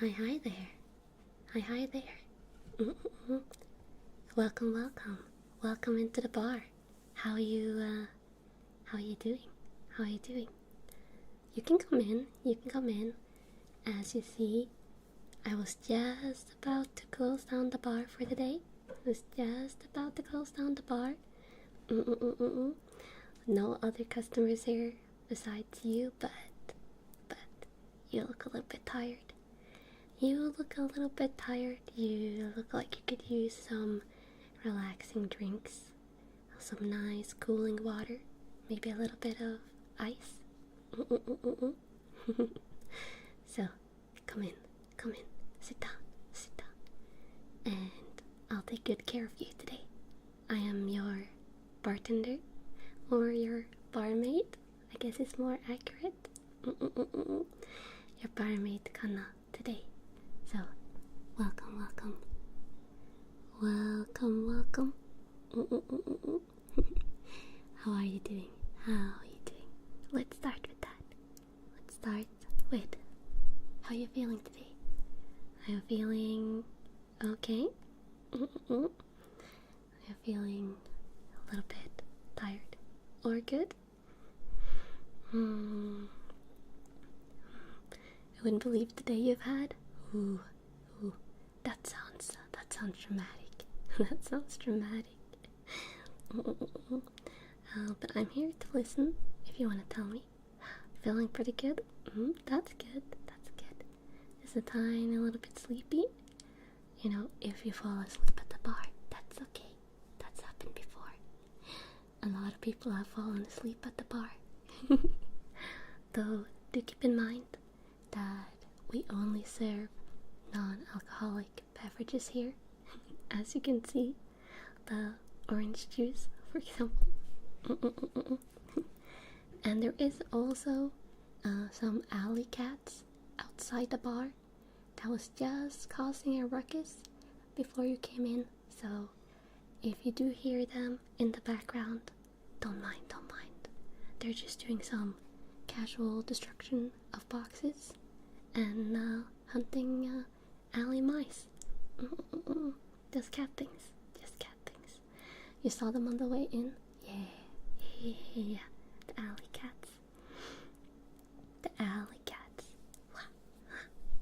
Hi there. Hi there. Welcome into the bar. How are you doing? How are you doing? You can come in. As you see, I was just about to close down the bar for the day. No other customers here besides you, but you look a little bit tired. You look like you could use some relaxing drinks, some nice cooling water, maybe a little bit of ice. So, come in, sit down, and I'll take good care of you today. I am your bartender, or your barmaid, I guess it's more accurate. Your barmaid Kanna today. So, welcome. How are you doing? Let's start with that. How are you feeling today? Are you feeling okay? Are you feeling a little bit tired or good? I wouldn't believe the day you've had. Ooh, that sounds dramatic. That sounds dramatic. But I'm here to listen. If you want to tell me, feeling pretty good. That's good. Is the tiny little bit sleepy? You know, if you fall asleep at the bar, that's okay. That's happened before. A lot of people have fallen asleep at the bar. Though, do keep in mind that we only serve non-alcoholic beverages here. As you can see, the orange juice, for example. And there is also some alley cats outside the bar that was just causing a ruckus before you came in. So if you do hear them in the background, don't mind. They're just doing some casual destruction of boxes and hunting alley mice. Just cat things. You saw them on the way in? Yeah. The alley cats.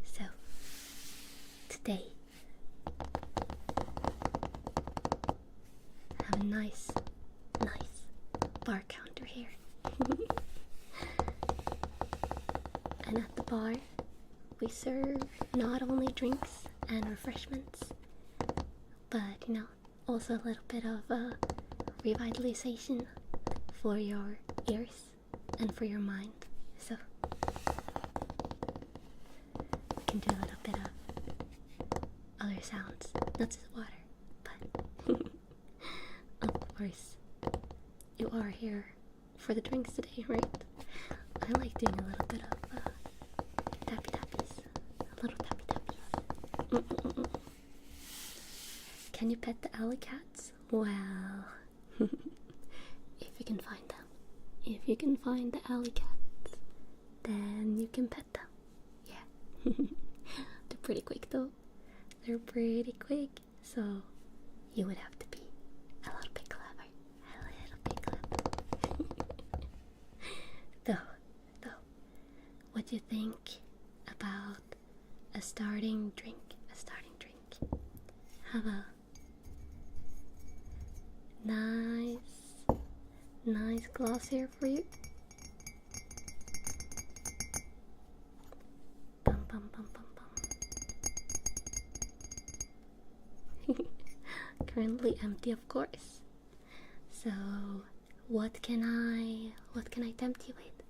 So, today, I have a nice bar counter here. And at the bar, we serve not only drinks and refreshments, but also a little bit of revitalization for your ears and for your mind. So we can do a little bit of other sounds, not just water, but of course you are here for the drinks today, right? I like doing a little bit of little tappy tappies. Can you pet the alley cats? Well, if you can find them. If you can find the alley cats, then you can pet them. Yeah. They're pretty quick though. So you would have to be a little bit clever. Though, what do you think about a starting drink? Have a nice glass here for you. Bum. Currently empty, of course. So what can I tempt you with?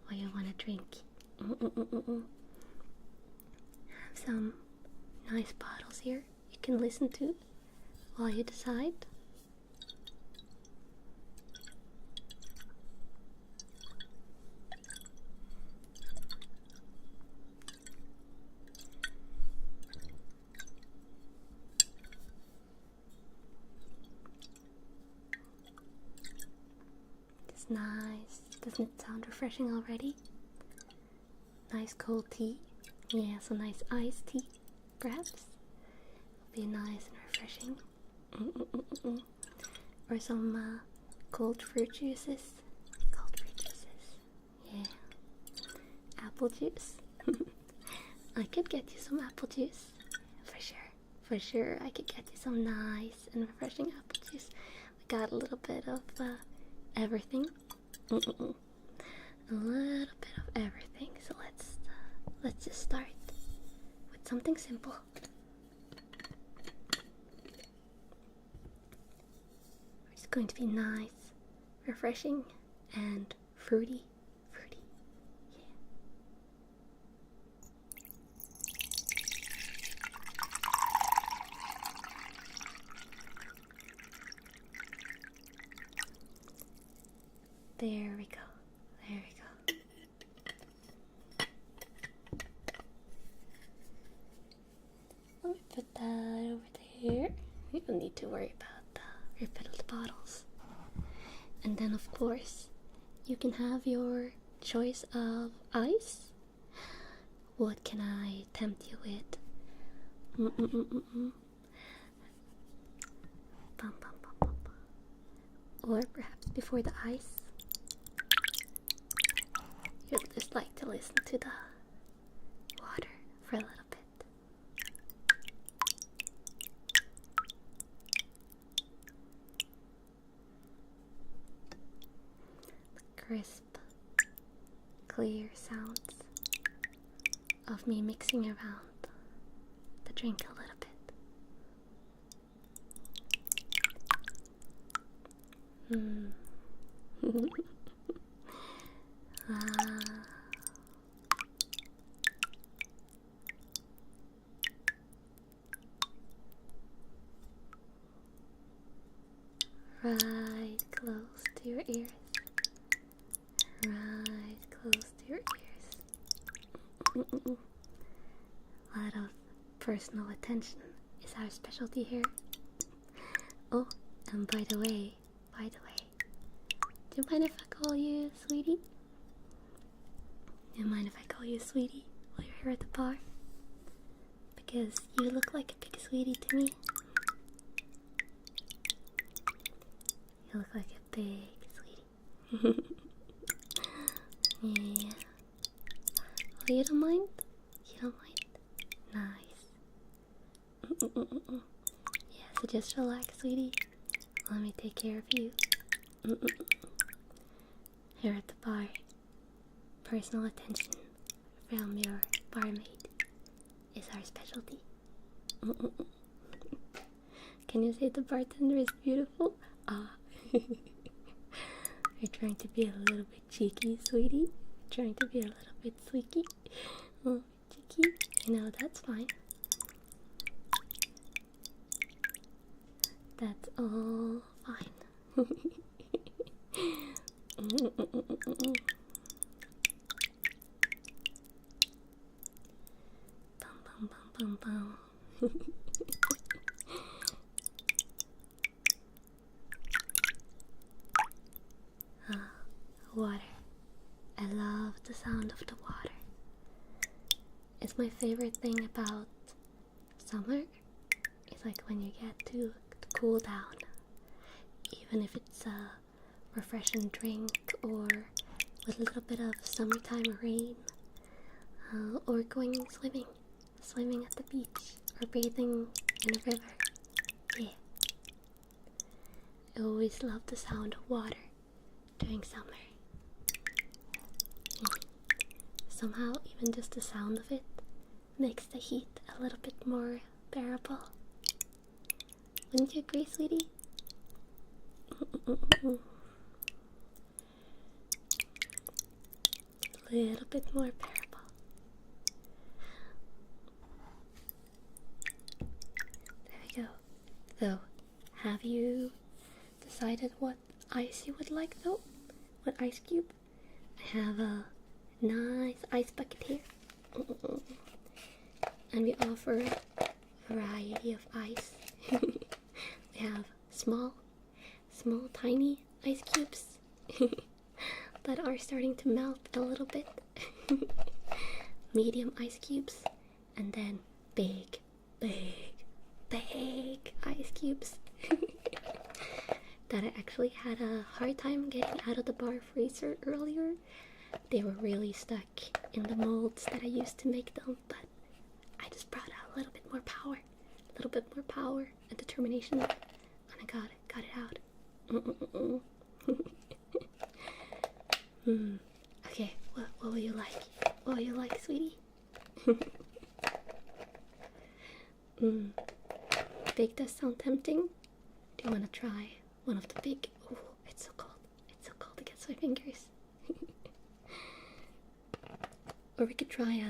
What you wanna drink? Have some nice bottles here you can listen to while you decide. It's nice. Doesn't it sound refreshing already? Nice cold tea Yeah, some nice iced tea, perhaps. Be nice and refreshing. Or some cold fruit juices. Cold fruit juices. Yeah. Apple juice. I could get you some apple juice. For sure. For sure, I could get you some nice and refreshing apple juice. We got a little bit of everything. A little bit of everything. So let's just start with something simple. It's going to be nice, refreshing, and fruity. Yeah. There we go. Let me put that over there. We don't need to worry about the refilled bottles. And then, of course, you can have your choice of ice. What can I tempt you with? Or perhaps before the ice, you'd just like to listen to the water for a little bit. The crisp, clear sounds of me mixing around the drink a little bit. Right close to your ears. Right close to your ears. A lot of personal attention is our specialty here. Oh, and by the way, do you mind if I call you sweetie? Do you mind if I call you sweetie while you're here at the bar? Because you look like a big sweetie to me. You look like a big sweetie. Yeah. Oh, you don't mind? You don't mind? Nice. Yeah, so just relax, sweetie. Let me take care of you. Here at the bar, personal attention from your barmaid is our specialty. Can you say the bartender is beautiful? You're trying to be a little bit cheeky, sweetie. Trying to be a little bit squeaky. A little bit cheeky. You know, that's fine. That's all fine. Bum, bum, bum, bum. Water. I love the sound of the water. It's my favorite thing about summer. It's like when you get to cool down. Even if it's a refreshing drink or with a little bit of summertime rain. Or going swimming at the beach or bathing in a river. Yeah. I always love the sound of water during summer. Somehow, even just the sound of it makes the heat a little bit more bearable. Wouldn't you agree, sweetie? A little bit more bearable. There we go. So, have you decided what ice you would like though? What ice cube? I have a nice ice bucket here. And we offer a variety of ice. We have small tiny ice cubes that are starting to melt a little bit. medium ice cubes, and then big, big, big ice cubes that I actually had a hard time getting out of the bar freezer earlier. They were really stuck in the molds that I used to make them, but I just brought out a little bit more power, and determination, and I got it out. Okay, what will you like? What will you like, sweetie? Big does sound tempting. Do you want to try one of the big? Oh, it's so cold. It's so cold against my fingers. Or we could try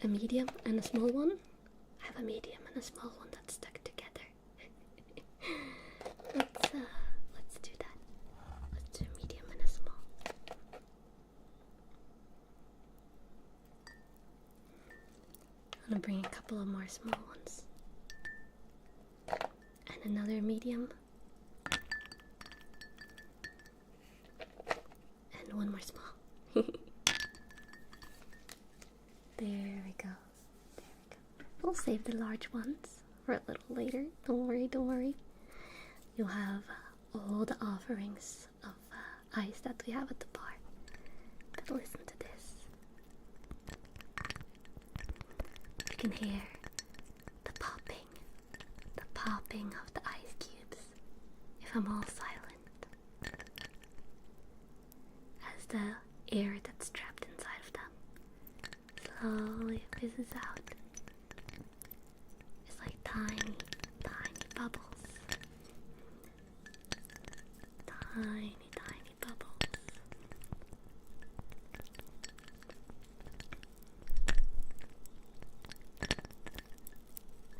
a medium and a small one. I have a medium and a small one that's stuck together. Let's do that. Let's do a medium and a small. I'm gonna bring a couple of more small ones. And another medium. And one more small. There we go. We'll save the large ones for a little later. Don't worry. You'll have all the offerings of ice that we have at the bar. But listen to this. You can hear the popping of the ice cubes if I'm all silent. As the air that's trapped inside of them slowly fizzes out. It's like tiny bubbles. Tiny bubbles.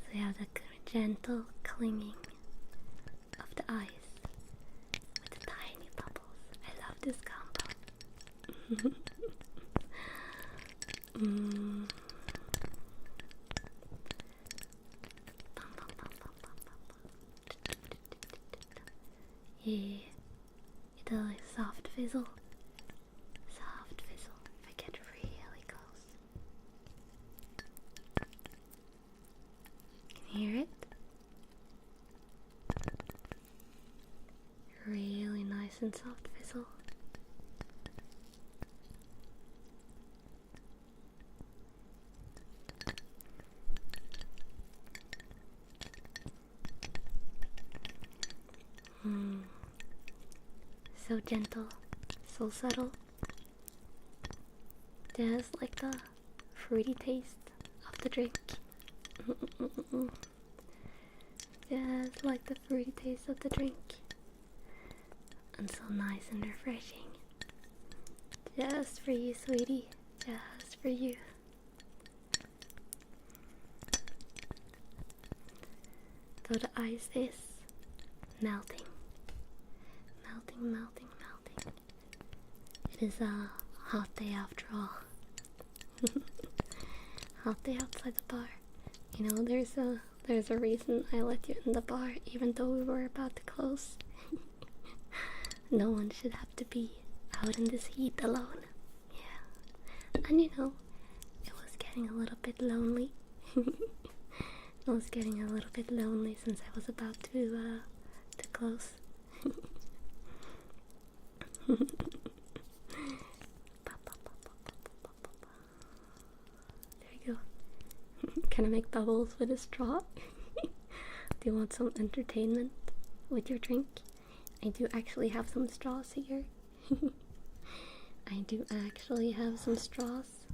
So you have the gentle clinging of the ice with the tiny bubbles. I love this combo. Yeah, it's a soft fizzle. If I get really close. Can you hear it? Really nice and soft fizzle. So gentle, so subtle. Just like the fruity taste of the drink. Just like the fruity taste of the drink. And so nice and refreshing. Just for you, sweetie. Just for you. So the ice is melting. Melting. It is a hot day after all. Hot day outside the bar. You know, there's a reason I let you in the bar even though we were about to close. No one should have to be out in this heat alone. Yeah. And you know, it was getting a little bit lonely. I was getting a little bit lonely since I was about to close. There you go. Can I make bubbles with a straw? Do you want some entertainment with your drink? I do actually have some straws here. I do actually have some straws.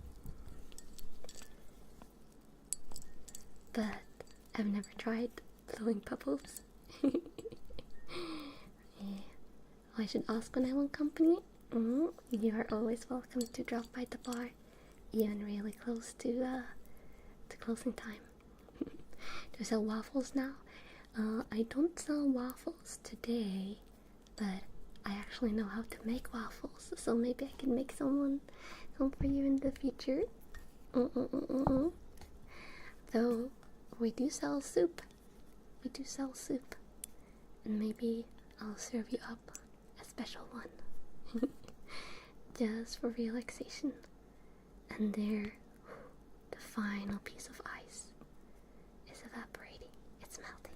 But I've never tried blowing bubbles. Yeah. I should ask when I want company. You are always welcome to drop by the bar, even really close to closing time. They sell waffles now. I don't sell waffles today, but I actually know how to make waffles, so maybe I can make some for you in the future. Though we do sell soup. And maybe I'll serve you up a special one. Just for relaxation. And final piece of ice is evaporating. It's melting.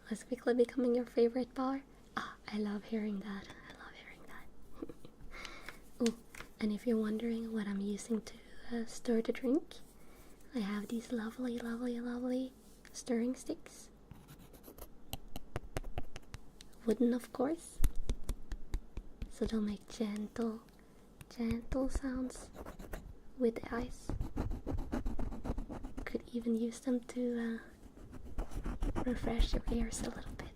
Was quickly becoming your favorite bar? Ah, I love hearing that. I love hearing that. Oh, and if you're wondering what I'm using to stir the drink, I have these lovely, lovely, lovely stirring sticks. Wooden, of course. So they'll make gentle, gentle sounds with the ice. Could even use them to refresh your ears a little bit.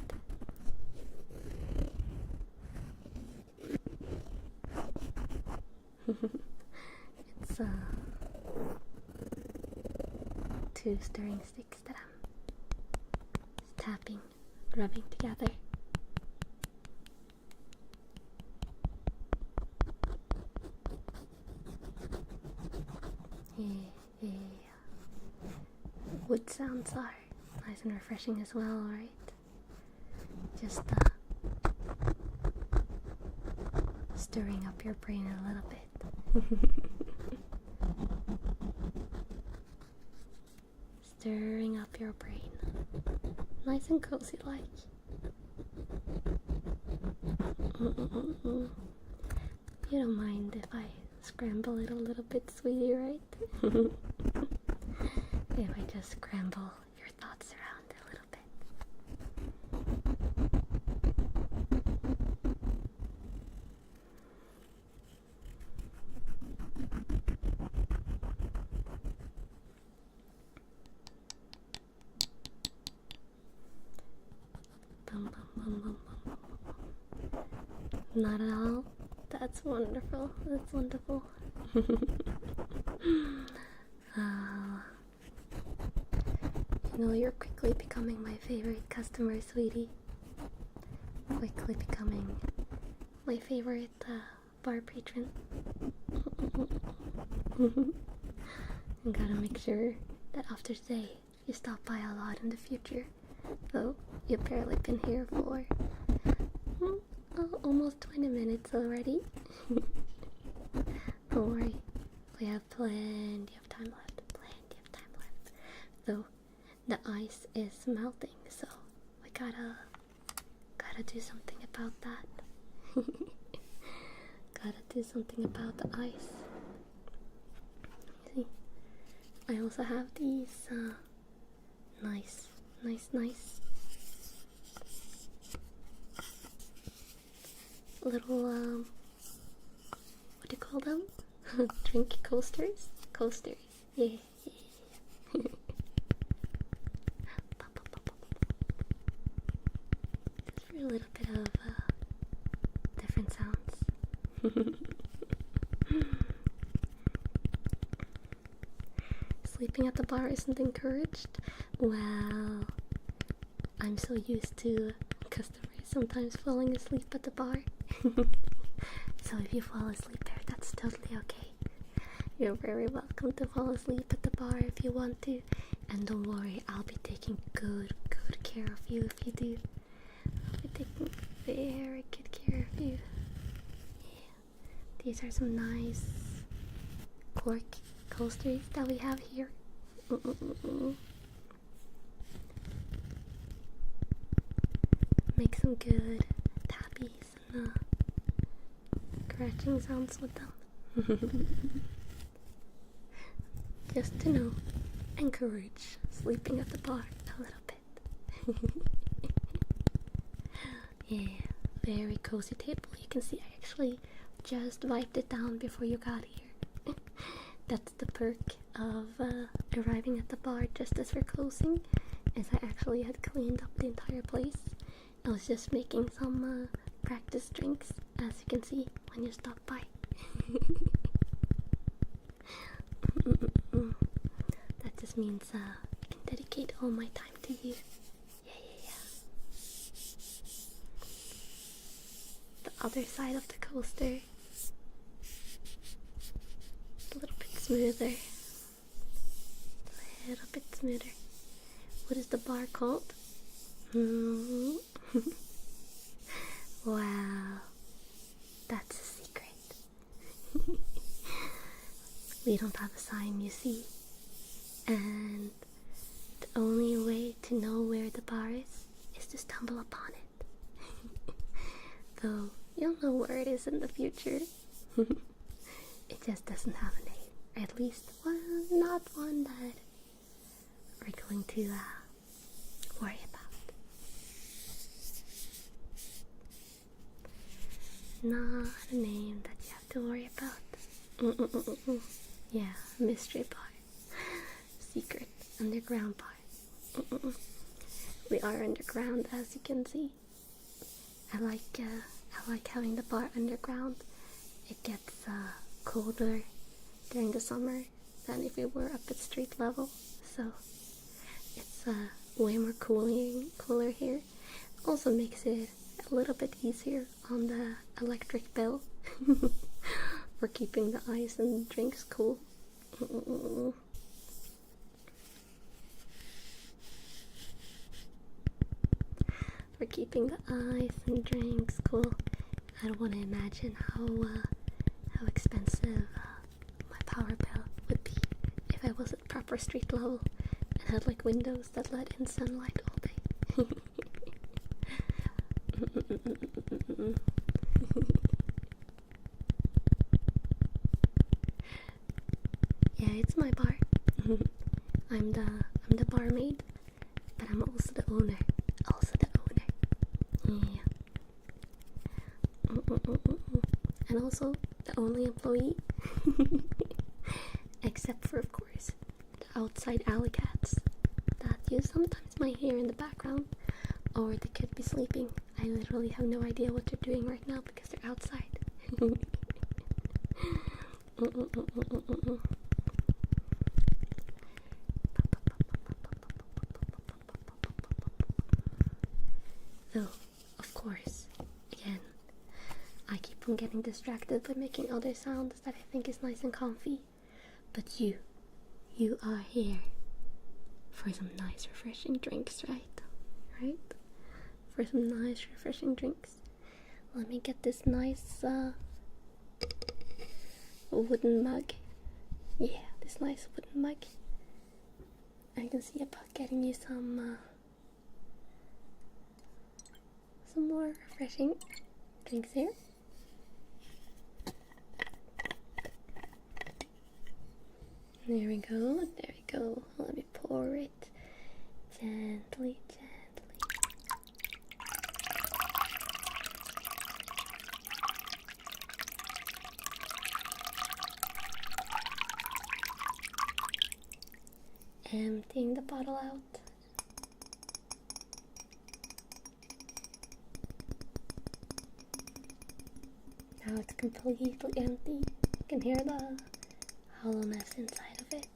It's two stirring sticks that I'm tapping, rubbing together. Yeah. Wood sounds are nice and refreshing as well, right? Just stirring up your brain a little bit. Stirring up your brain. Nice and cozy like. You don't mind if I scramble it a little bit, sweetie, right? If I just scramble your thoughts around a little bit. Bum, bum, bum, bum, bum, bum. Not at all. That's wonderful. That's wonderful. You know, you're quickly becoming my favorite customer, sweetie. Quickly becoming my favorite bar patron. I gotta make sure that after today you stop by a lot in the future. Though you've barely been here for almost 20 minutes already. Don't worry, we have plenty of time left. Though the ice is melting, so we gotta do something about that. Gotta do something about the ice. See, I also have these nice little what do you call them? Drink coasters? Yeah. Just for a little bit of different sounds. Sleeping at the bar isn't encouraged. Well, I'm so used to customers sometimes falling asleep at the bar. So if you fall asleep there, that's totally okay. You're very welcome to fall asleep at the bar if you want to. And don't worry, I'll be taking good care of you if you do. I'll be taking very good care of you. Yeah. These are some nice cork coasters that we have here. Make some good tappies and scratching sounds with them. Just to know, encourage sleeping at the bar a little bit. Yeah, very cozy table. You can see I actually just wiped it down before you got here. That's the perk of arriving at the bar just as we're closing, is I actually had cleaned up the entire place. I was just making some practice drinks, as you can see when you stop by. That just means I can dedicate all my time to you. Yeah. The other side of the coaster, a little bit smoother. What is the bar called? Hmm. Wow, that's a secret. We don't have a sign, you see. And the only way to know where the bar is to stumble upon it. Though you'll know where it is in the future. It just doesn't have a name. At least not one that we're going to worry about. Not a name that you have to worry about. Yeah, mystery bar. Secret underground bar. We are underground, as you can see. I like having the bar underground. It gets colder during the summer than if it were up at street level, so it's way more cooler here. Also makes it a little bit easier on the electric bill for keeping the ice and drinks cool. For keeping the ice and drinks cool. I don't want to imagine how expensive my power bill would be if I was at proper street level and had like windows that let in sunlight all day. Yeah, it's my bar. I'm the barmaid, but I'm also the owner. Yeah. And also the only employee. Except for, of course, the outside alley cats that you sometimes might hear in the background, or they could be sleeping. I literally have no idea what they're doing right now because they're outside. Though, of course, again, I keep on getting distracted by making other sounds that I think is nice and comfy. But you are here for some nice refreshing drinks, right? Right? For some nice refreshing drinks. Let me get this nice wooden mug. Yeah, this nice wooden mug. I can see about getting you some more refreshing drinks here. There we go. Let me pour it gently. Emptying the bottle out. Now it's completely empty. You can hear the hollowness inside of it.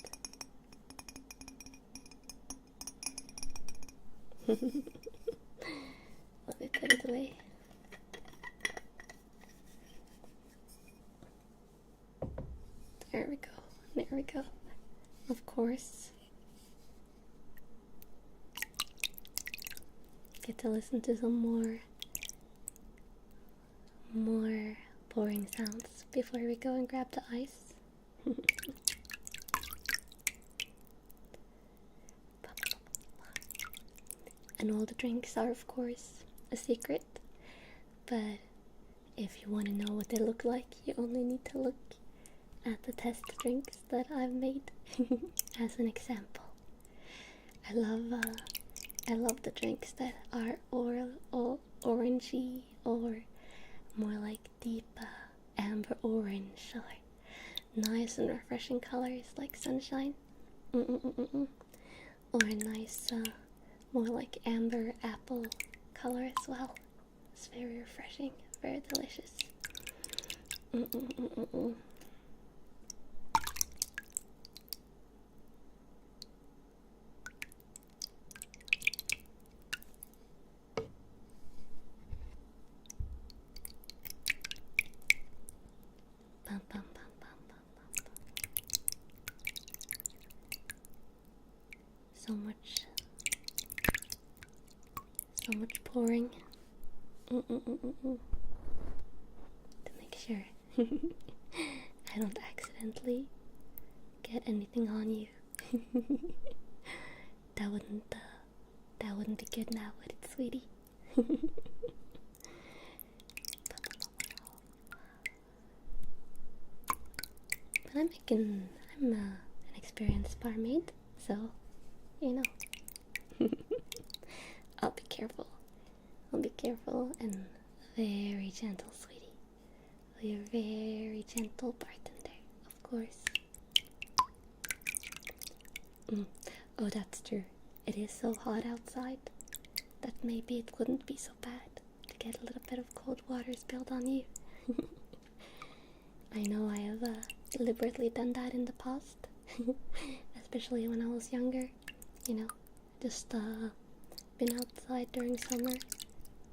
Let me put it away. There we go. Of course. Get to listen to some more pouring sounds before we go and grab the ice. And all the drinks are, of course, a secret. But if you want to know what they look like, you only need to look at the test drinks that I've made as an example. I love the drinks that are orangey or more like deep amber orange or nice and refreshing colors like sunshine. Or a nice more like amber apple color as well. It's very refreshing, very delicious. So much So much pouring. To make sure I don't accidentally get anything on you. That wouldn't be good now, would it, sweetie? But I'm an experienced barmaid, so you know. I'll be careful. I'll be careful and very gentle, sweetie. I'll be a very gentle bartender, of course. Oh, that's true. It is so hot outside that maybe it wouldn't be so bad to get a little bit of cold water spilled on you. I know I have deliberately done that in the past, especially when I was younger. You know, just been outside during summer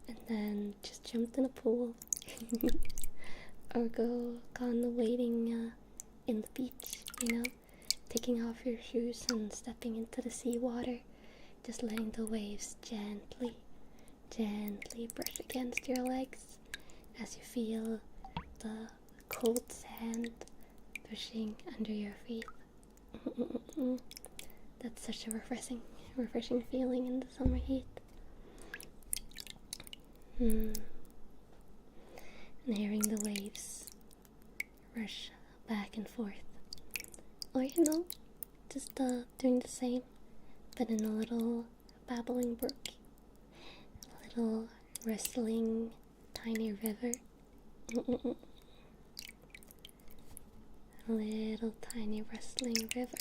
and then just jumped in a pool or gone wading in the beach, you know, taking off your shoes and stepping into the seawater, just letting the waves gently brush against your legs as you feel the cold sand pushing under your feet. That's such a refreshing feeling in the summer heat. And hearing the waves rush back and forth. Or, you know, just doing the same, but in a little babbling brook. A little rustling tiny river. A little tiny rustling river.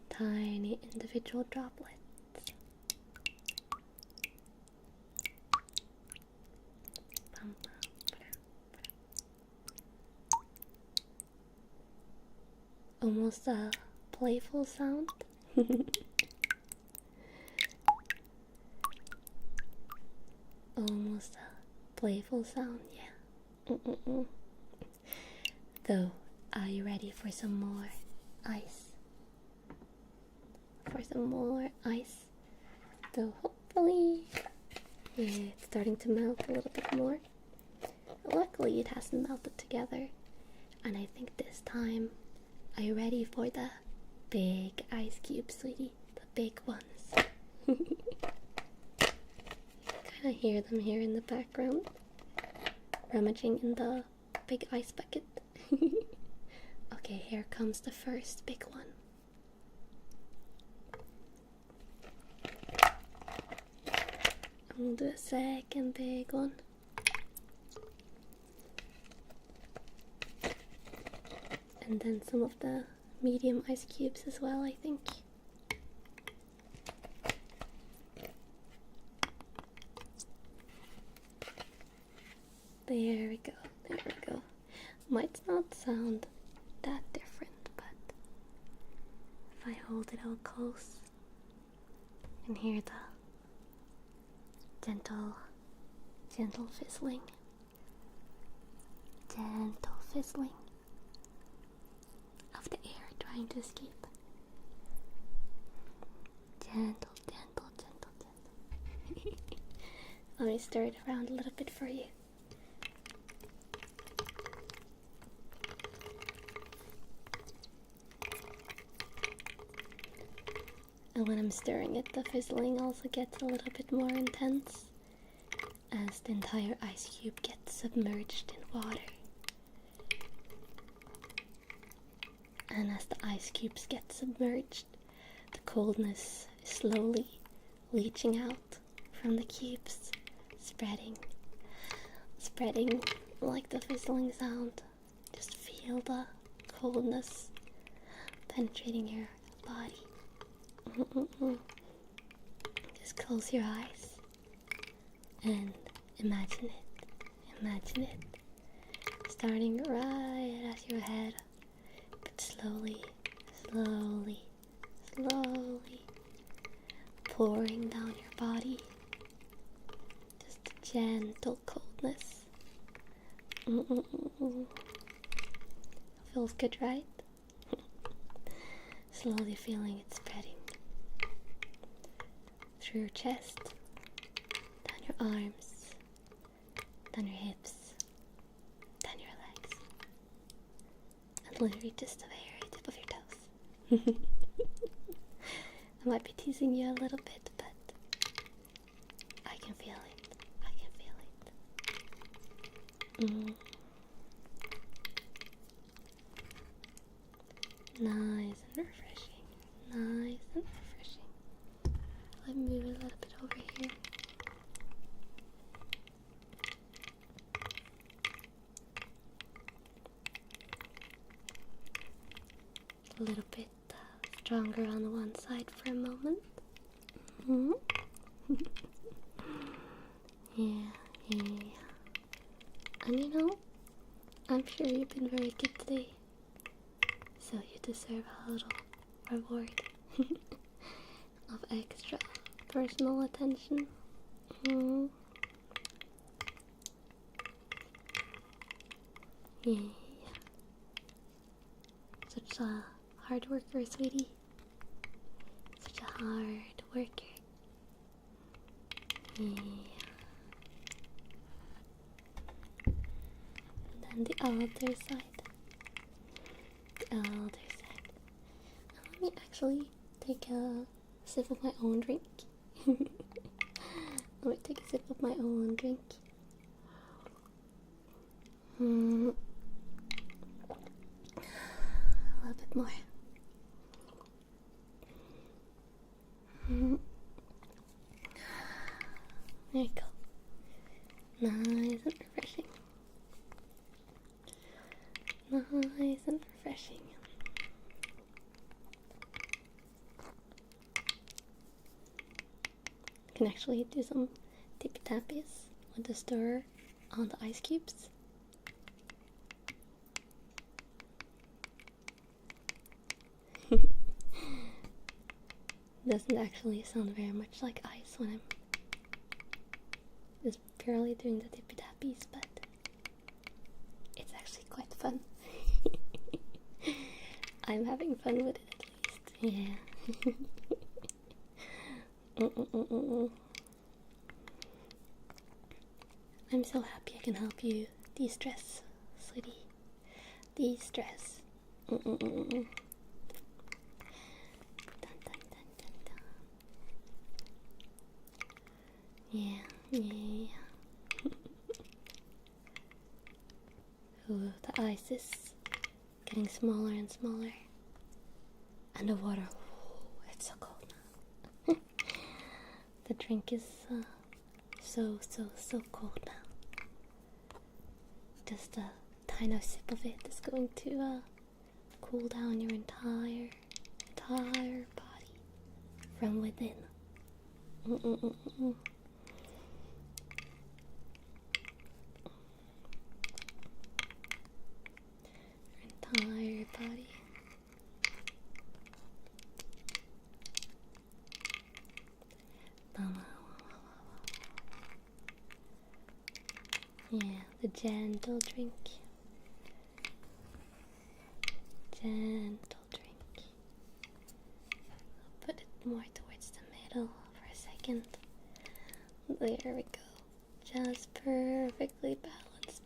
Tiny individual droplets. Almost a playful sound. Almost a playful sound, yeah. Though, are you ready for some more ice? For some more ice. Though hopefully it's starting to melt a little bit more. Luckily it hasn't melted together. And I think this time, are you ready for the big ice cubes, sweetie? The big ones. Kinda hear them here in the background, rummaging in the big ice bucket. Okay, here comes the first big one. I'll do a second big one. And then some of the medium ice cubes as well, I think. There we go, there we go. Might not sound that different, but if I hold it all close and hear the gentle fizzling. Gentle fizzling of the air trying to escape. Gentle. Let me stir it around a little bit for you. And when I'm stirring it, the fizzling also gets a little bit more intense as the entire ice cube gets submerged in water. And as the ice cubes get submerged, the coldness is slowly leaching out from the cubes, spreading like the fizzling sound. Just feel the coldness penetrating your body. Just close your eyes and imagine it starting right at your head, but slowly pouring down your body gentle coldness. Feels good, right? Slowly feeling it spreading through your chest, down your arms, down your hips, down your legs, until it reaches the very tip of your toes. I might be teasing you a little bit, but I can feel it. I can feel it. Nice and refreshing. Nice and refreshing. Let me move a little bit over here. A little bit stronger on the one side for a moment. Yeah. And you know, I'm sure you've been very good today. So you deserve a little reward of extra personal attention. Yeah. Such a hard worker, sweetie. Such a hard worker. Yeah. And then the other side. Let me actually take a sip of my own drink. Let me take a sip of my own drink. A little bit more. There you go. Nice and refreshing. Nice and refreshing. You can actually do some tippy-tappies with the stirrer on the ice cubes. Doesn't actually sound very much like ice when I'm just purely doing the tippy-tappies, but it's actually quite fun. I'm having fun with it at least, yeah. I'm so happy I can help you de-stress, sweetie. De-stress. Dun, dun, dun, dun. Yeah. Ooh, the ice is getting smaller and smaller. And the water, it's so cold now. The drink is so cold now. Just a tiny sip of it is going to cool down your entire body from within. Entire body. Yeah, the gentle drink. Gentle drink. I'll put it more towards the middle for a second. There we go. Just perfectly balanced.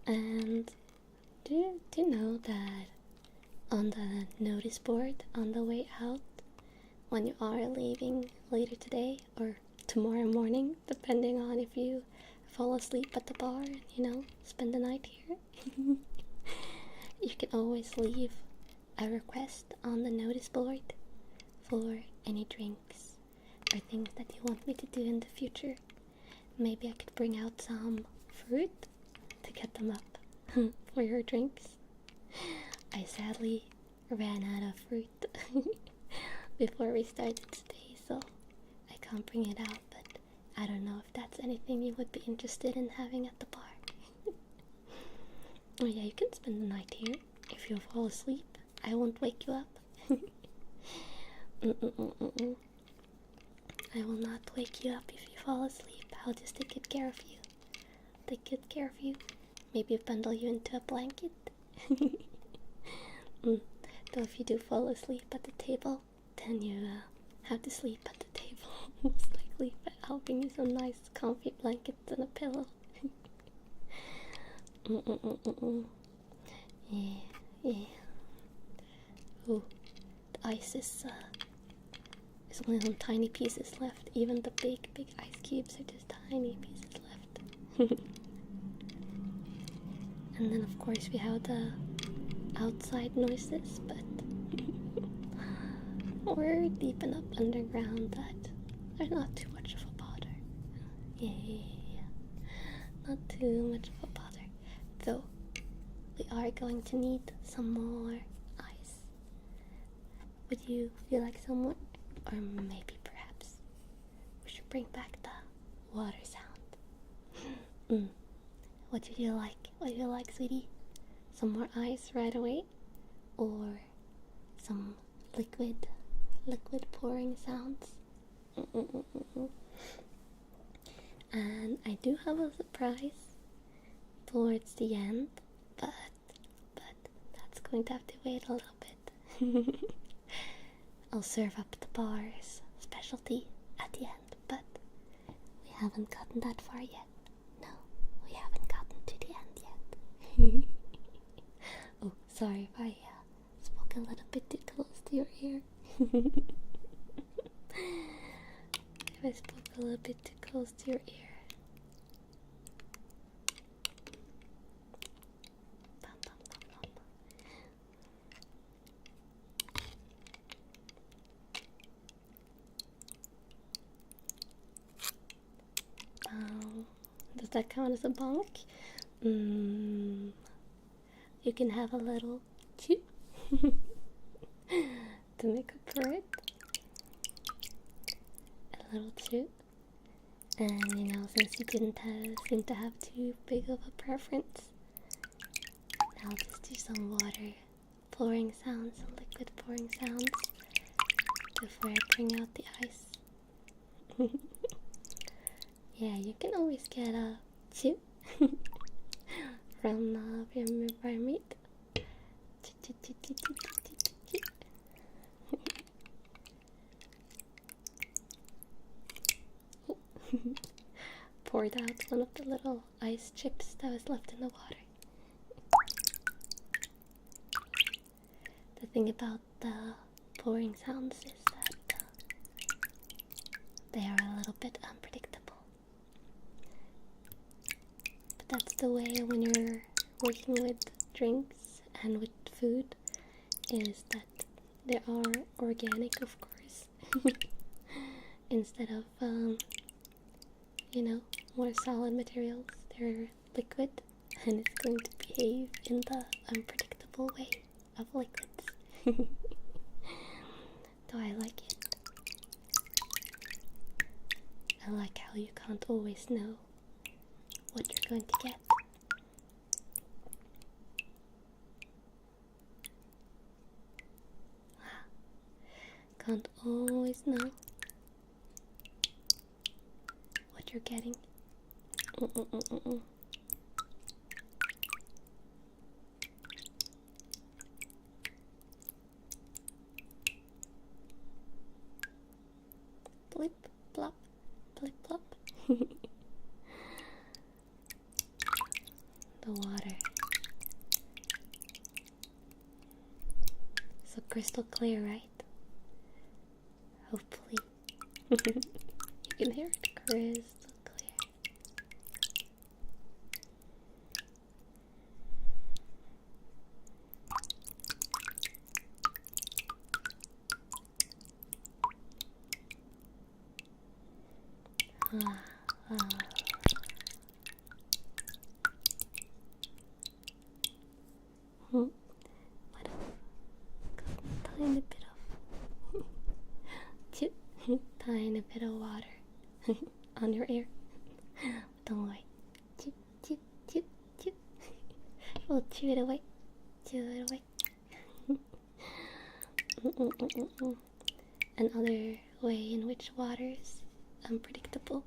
And do you know that on the notice board on the way out, when you are leaving later today or tomorrow morning, depending on if you fall asleep at the bar and, spend the night here, you can always leave a request on the notice board for any drinks or things that you want me to do in the future. Maybe I could bring out some fruit to get them up for your drinks. I sadly ran out of fruit before we started today, so I can't bring it out, but I don't know if that's anything you would be interested in having at the bar. Oh yeah, you can spend the night here. If you fall asleep, I won't wake you up. Mm-mm-mm-mm-mm. I will not wake you up if you fall asleep. I'll just take good care of you. Take good care of you. Maybe bundle you into a blanket. Though if you do fall asleep at the table, then you have to sleep at the table. Most likely, but I'll bring you some nice comfy blankets and a pillow. Yeah, yeah. Oh, the ice is there's only some tiny pieces left. Even the big ice cubes are just tiny pieces left. And then of course we have the outside noises, but we're deep enough underground that they're not too much of a bother. Yeah. Not too much of a bother. Though we are going to need some more ice. Would you feel like someone? Or maybe perhaps we should bring back the water sound. What do you like? What do you like, sweetie? Some more ice right away? Or some liquid pouring sounds? And I do have a surprise towards the end, but that's going to have to wait a little bit. I'll serve up the bar's specialty at the end, but we haven't gotten that far yet. No, we haven't gotten to the end yet. Oh, sorry if I spoke a little bit too close to your ear. If I spoke a little bit too close to your ear. Does that count as a bonk? You can have a little chew to make up for it. A little chew. And since you didn't seem to have too big of a preference, I'll just do some water pouring sounds, some liquid pouring sounds before I bring out the ice. Yeah, you can always get a chew from Barmaid. Poured out one of the little ice chips that was left in the water. The thing about the pouring sounds is that they are a little bit unpredictable. But that's the way when you're working with drinks and with food, is that they are organic, of course, instead of more solid materials. They're liquid, and it's going to behave in the unpredictable way of liquids. Though I like it. I like how you can't always know what you're going to get. Can't always know what you're getting. Blip, plop, blip, plop. The water. So crystal clear, right? Hopefully. You can hear it crystal clear. What a tiny bit of tiny bit of water on your ear. Don't worry. Chew, chew, chew, chew. We'll chew it away. Chew it away. another way in which water is unpredictable.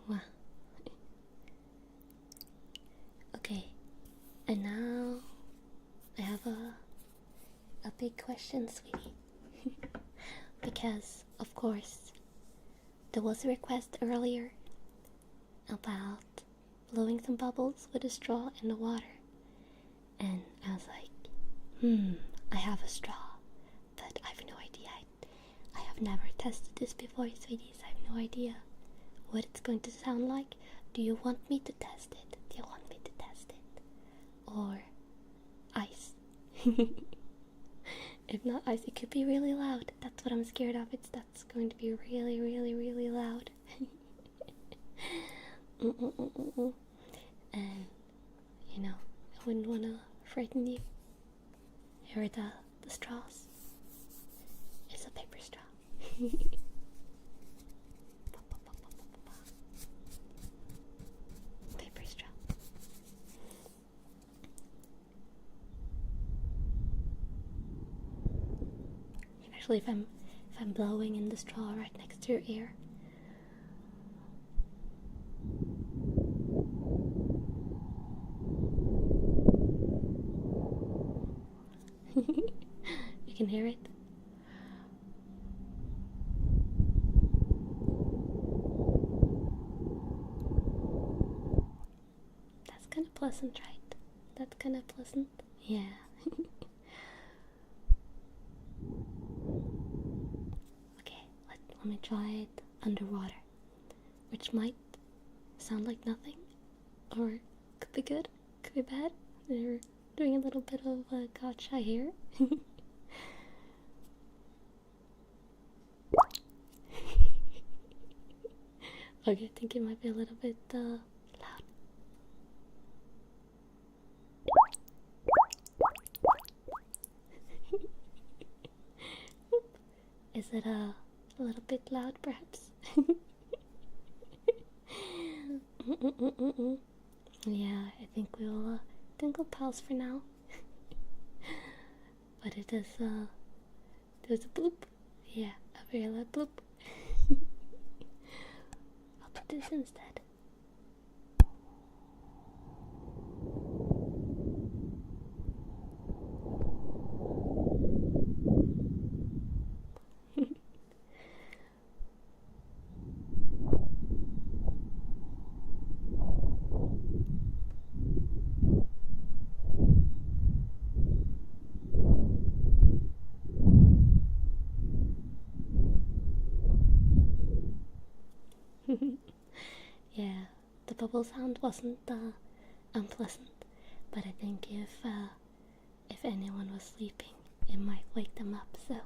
Wow. Okay, and now I have a big question, sweetie. Because, of course, there was a request earlier about blowing some bubbles with a straw in the water. And I was like, I have a straw, but I have no idea. I have never tested this before, sweeties. I have no idea what it's going to sound like. Do you want me to test it? Do you want me to test it? Or ice? If not ice, it could be really loud. That's what I'm scared of. That's going to be really, really, really loud. And, you know, I wouldn't want to frighten you. Here are the straws. It's a paper straw. Paper straw. Especially if I'm blowing in the straw right next to your ear. You can hear it. That's kind of pleasant, right? That's kind of pleasant. Yeah. Okay, let me try it underwater, which might sound like nothing, or could be good, could be bad. We're doing a little bit of gotcha here. Okay, I think it might be a little bit loud. Is it a little bit loud, perhaps? Yeah, I think we'll pause for now. But it is there's a bloop. Yeah, a very loud bloop. I'll put this instead. Yeah, the bubble sound wasn't unpleasant, but I think if anyone was sleeping, it might wake them up. So.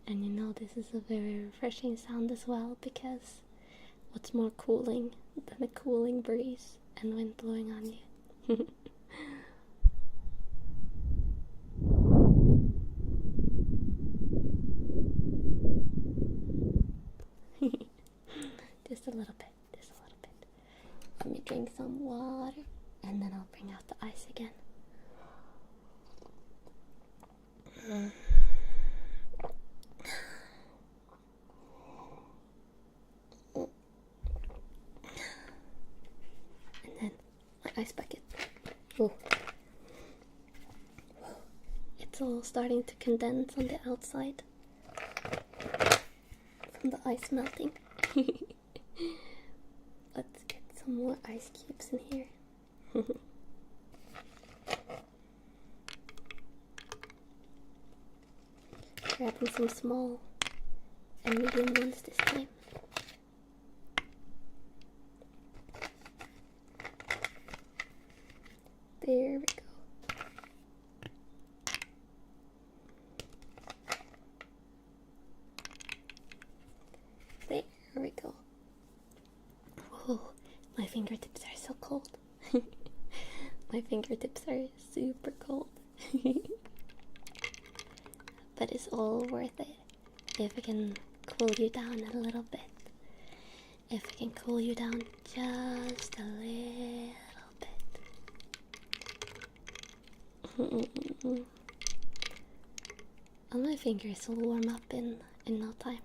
And you know, this is a very refreshing sound as well, because what's more cooling than a cooling breeze and wind blowing on you? Just a little bit, just a little bit. Let me drink some water, and then I'll bring out the ice again. And then my ice bucket. Whoa. It's all starting to condense on the outside from the ice melting. Let's get some more ice cubes in here. Grabbing some small and medium ones this time. There we go. There we go. Whoa, fingertips are so cold. My fingertips are super cold. But it's all worth it if I can cool you down a little bit. If I can cool you down just a little bit. All my fingers will warm up in no time.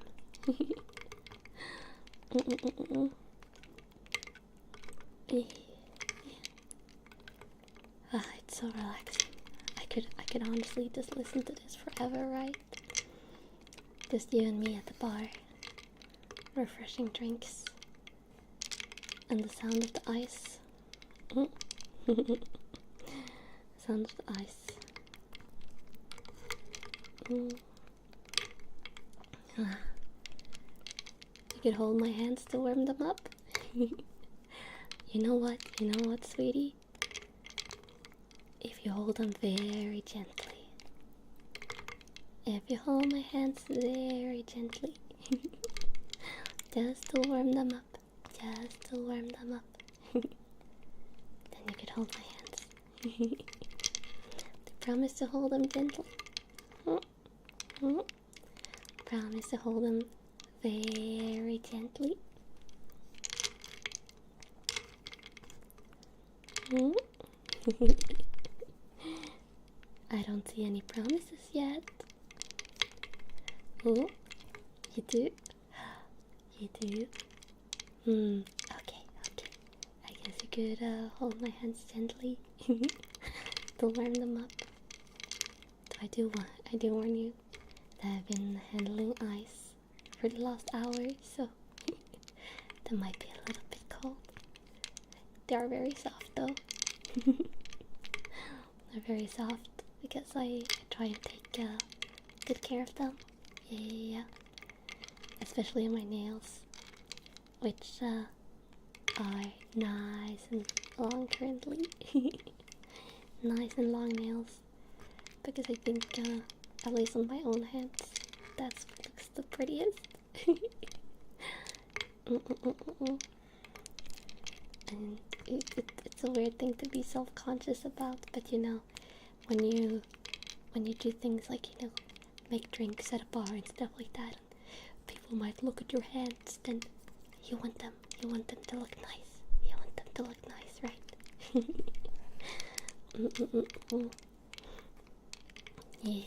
It's so relaxing. I could honestly just listen to this forever, right? Just you and me at the bar, refreshing drinks, and the sound of the ice. Sound of the ice. You could hold my hands to warm them up. You know what, sweetie? If you hold them very gently. If you hold my hands very gently. Just to warm them up. Then you could hold my hands. Promise to hold them gently. Promise to hold them very gently. I don't see any promises yet. Oh, you do? You do? Okay. I guess you could hold my hands gently to warm them up. I do warn you that I've been handling ice for the last hour, so they might be a little bit cold. They are very soft though. They're very soft because I try and take good care of them. Yeah. Especially my nails, which are nice and long currently. Nice and long nails. Because I think, at least on my own hands, that's what looks the prettiest. And it's a weird thing to be self-conscious about, but you know, when you do things like, you know, make drinks at a bar and stuff like that, and people might look at your hands, then you want them to look nice. You want them to look nice, right? Yeah.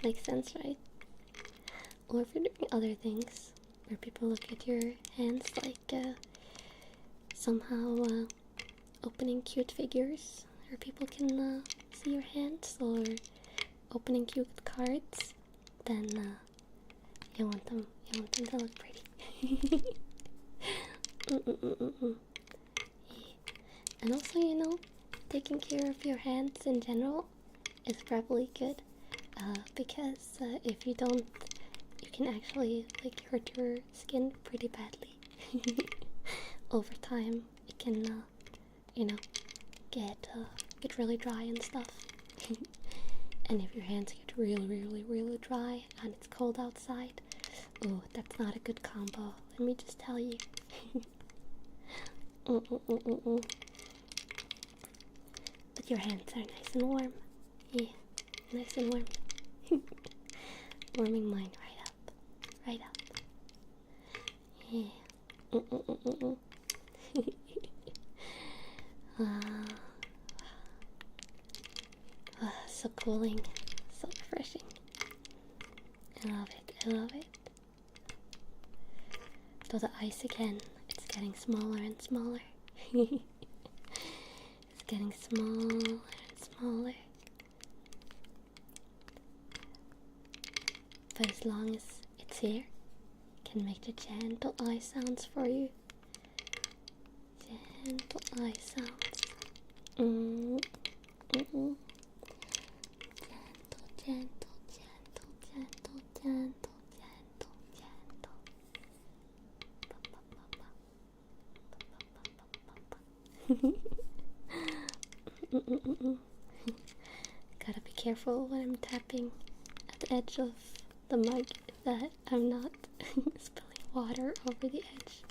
Makes sense, right? Or if you're doing other things where people look at your hands like somehow opening cute figures, or people can see your hands, or opening cute cards, then you want them to look pretty. Yeah. And also, you know, taking care of your hands in general is probably good, because if you don't, you can actually like hurt your skin pretty badly. Over time, it can, you know, get really dry and stuff. And if your hands get really dry and it's cold outside, oh, that's not a good combo. Let me just tell you. But your hands are nice and warm. Yeah, nice and warm. Warming mine right up. Yeah. So cooling, so refreshing. I love it. So the ice again, it's getting smaller and smaller. It's getting smaller and smaller. But as long as it's here, it can make the gentle ice sounds for you. Gentle ice sounds. Gentle. Gotta be careful when I'm tapping at the edge of the mug that I'm not spilling water over the edge.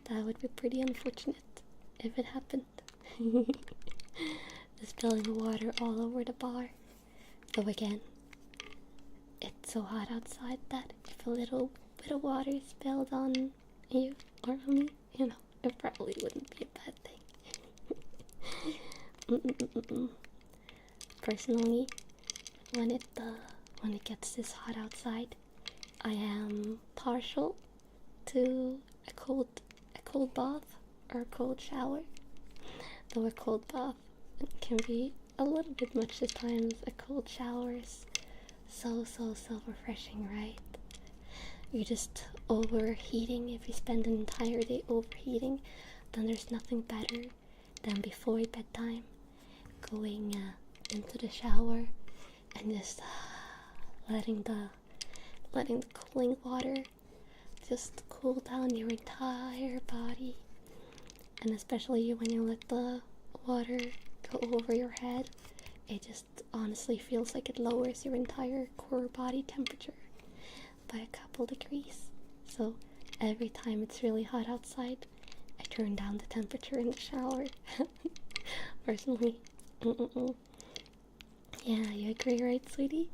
That would be pretty unfortunate if it happened. Spilling water all over the bar. Though again, it's so hot outside that if a little bit of water spilled on you or on me, you know, it probably wouldn't be a bad thing. Personally, when it gets this hot outside, I am partial to a cold bath or a cold shower. Though a cold bath can be a little bit much at times, a cold shower is so refreshing, right? You're just overheating. If you spend an entire day overheating, then there's nothing better than before bedtime going into the shower and just letting the cooling water just cool down your entire body. And especially when you let the water go over your head, it just honestly feels like it lowers your entire core body temperature by a couple degrees. So every time it's really hot outside, I turn down the temperature in the shower. Personally. Yeah, you agree, right, sweetie?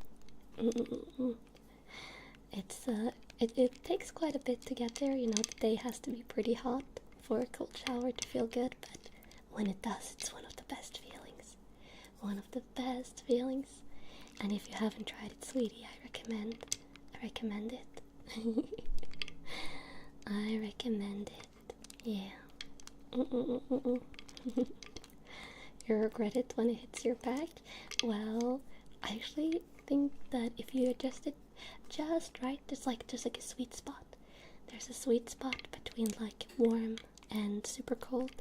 It takes quite a bit to get there. You know, the day has to be pretty hot for a cold shower to feel good, but when it does, it's one of the best feelings. One of the best feelings. And if you haven't tried it, sweetie, I recommend it. I recommend it. Yeah. You regret it when it hits your back? Well, I actually think that if you adjust it just right, there's like a sweet spot. There's a sweet spot between like warm and super cold,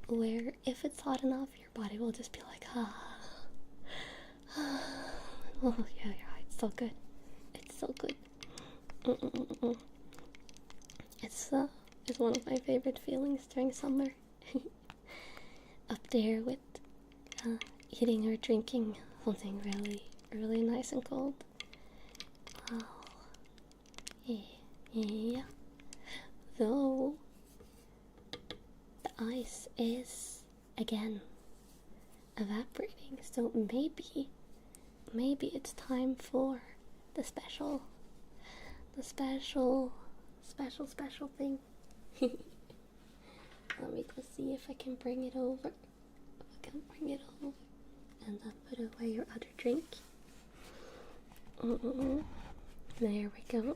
where if it's hot enough, your body will just be like, oh yeah, it's so good. It's so good. It's one of my favorite feelings during summer. Up there with eating or drinking something really nice and cold. Oh, yeah. Though the ice is again evaporating, so maybe it's time for the special thing. Let me just see if I can bring it over. And then put away your other drink. There we go.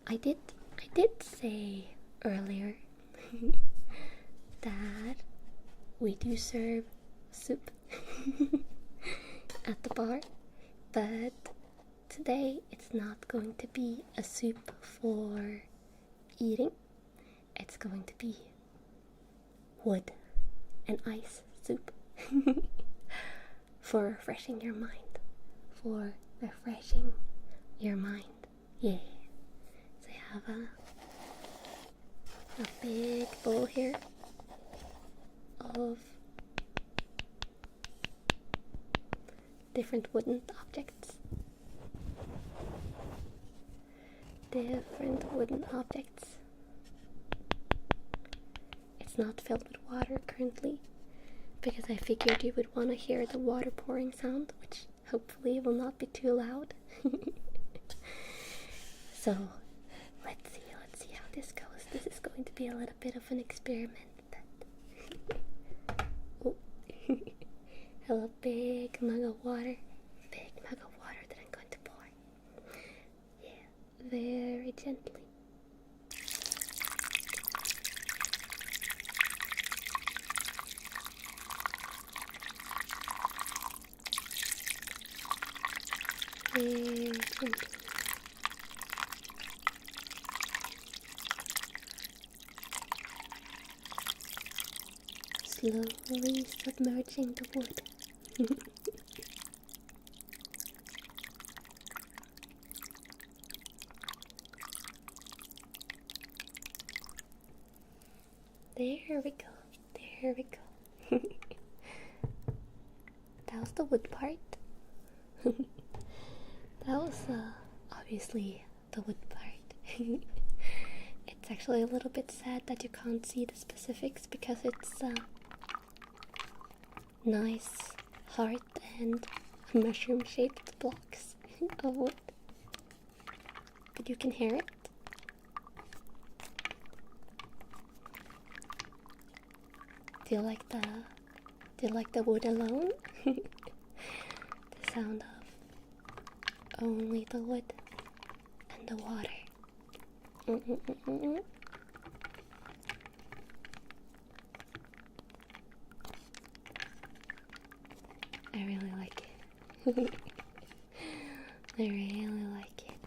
I did say earlier that we do serve soup at the bar, but today it's not going to be a soup for eating. It's going to be wood and ice soup for refreshing your mind. Yeah. So I have a big bowl here of different wooden objects. It's not filled with water currently, because I figured you would want to hear the water pouring sound, which hopefully will not be too loud. So let's see how this goes. This is going to be a little bit of an experiment, but oh. Hello, big mug of water that I'm going to pour. Yeah, very gently. Very gently. Slowly submerging the wood. There we go. That was the wood part. That was obviously the wood part. It's actually a little bit sad that you can't see the specifics because it's nice heart and mushroom shaped blocks of wood. But you can hear it. Do you like the wood alone? The sound of only the wood and the water. I really like it. I really like it.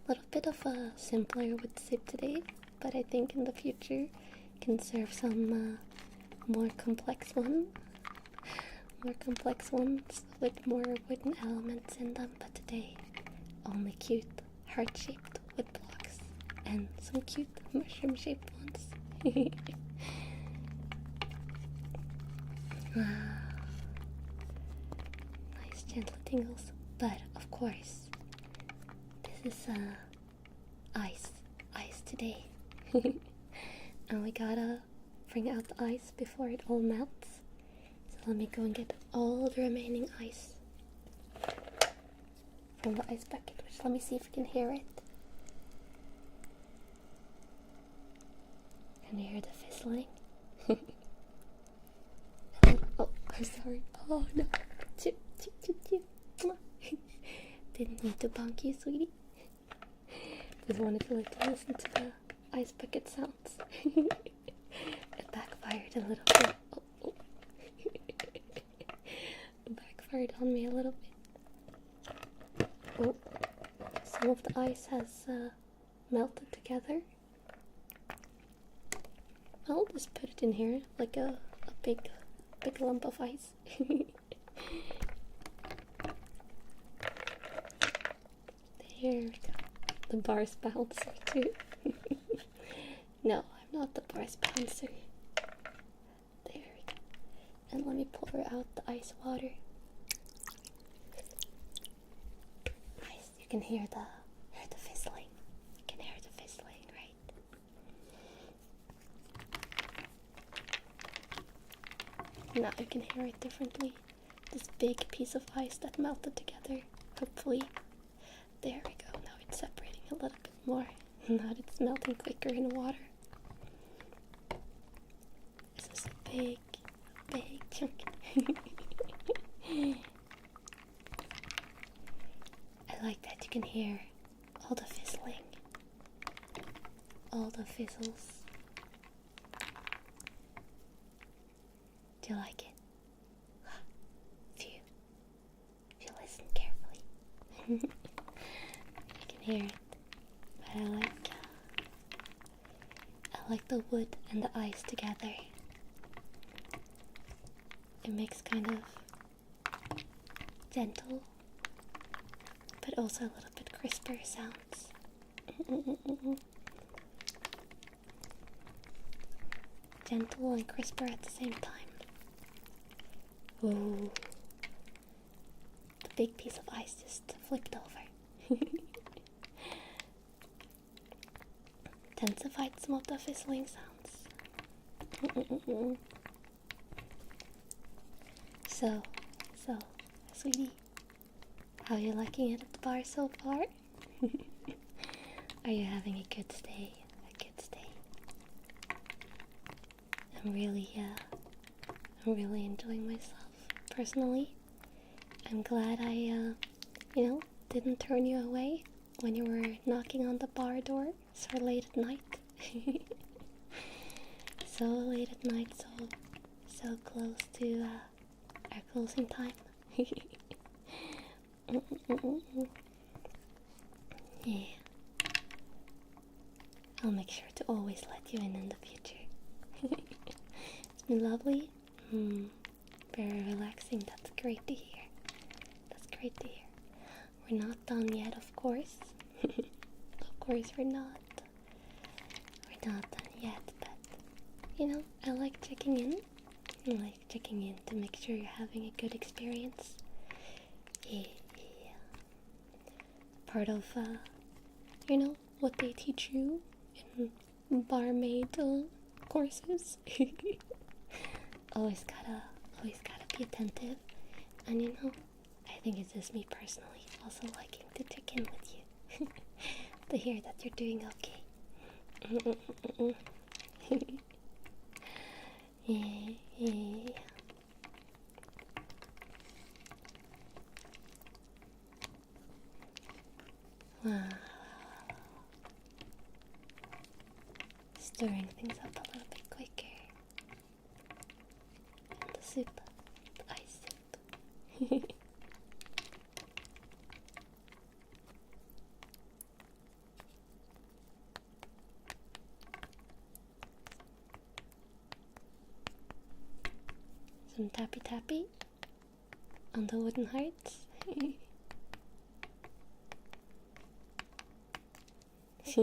Little bit of a simpler wood sip today, but I think in the future can serve some more complex ones with more wooden elements in them. But today, only cute heart-shaped wood blocks and some cute mushroom-shaped ones. Nice gentle tingles, but of course, this is ice today. And we gotta bring out the ice before it all melts. So let me go and get all the remaining ice from the ice bucket, which let me see if we can hear it. Can you hear the fizzling? Oh, I'm sorry. Oh no. Chip. Didn't need to bonk you, sweetie. Just wanted to let you listen to the ice bucket sounds. It backfired a little bit. Oh. It backfired on me a little bit. Oh, some of the ice has melted together. I'll just put it in here like a big lump of ice. There we go. The bars bouncer too. No, I'm not the bars bouncer. There we go. And let me pour out the ice water. Nice. You can hear the fizzling. You can hear the fizzling, right? Now you can hear it differently. This big piece of ice that melted together. Hopefully. There we go. Now it's separating a little bit more. Now it's melting quicker in water. This is a big chunk. I like that you can hear all the fizzling. All the fizzles. Do you like it? If you listen carefully. Hear it, but I like the wood and the ice together. It makes kind of gentle, but also a little bit crisper sounds. Gentle and crisper at the same time. Ooh, the big piece of ice just flipped over. Intensified some of the fizzling sounds. So, sweetie, how are you liking it at the bar so far? Are you having a good stay? I'm really enjoying myself. Personally, I'm glad I, didn't turn you away when you were knocking on the bar door so late at night. So late at night, so close to our closing time. Yeah. I'll make sure to always let you in the future. It's been lovely. Very relaxing. That's great to hear. We're not done yet, of course. Of course we're not. We're not done yet, but I like checking in. I like checking in to make sure you're having a good experience. Yeah. Part of, what they teach you in barmaid courses. always gotta be attentive. And I think it's just me personally also liking to check in with you. To hear that you're doing okay. Yeah. Wow. Stirring things up a little bit quicker. And the soup, the ice soup. Some tappy tappy on the wooden hearts. Just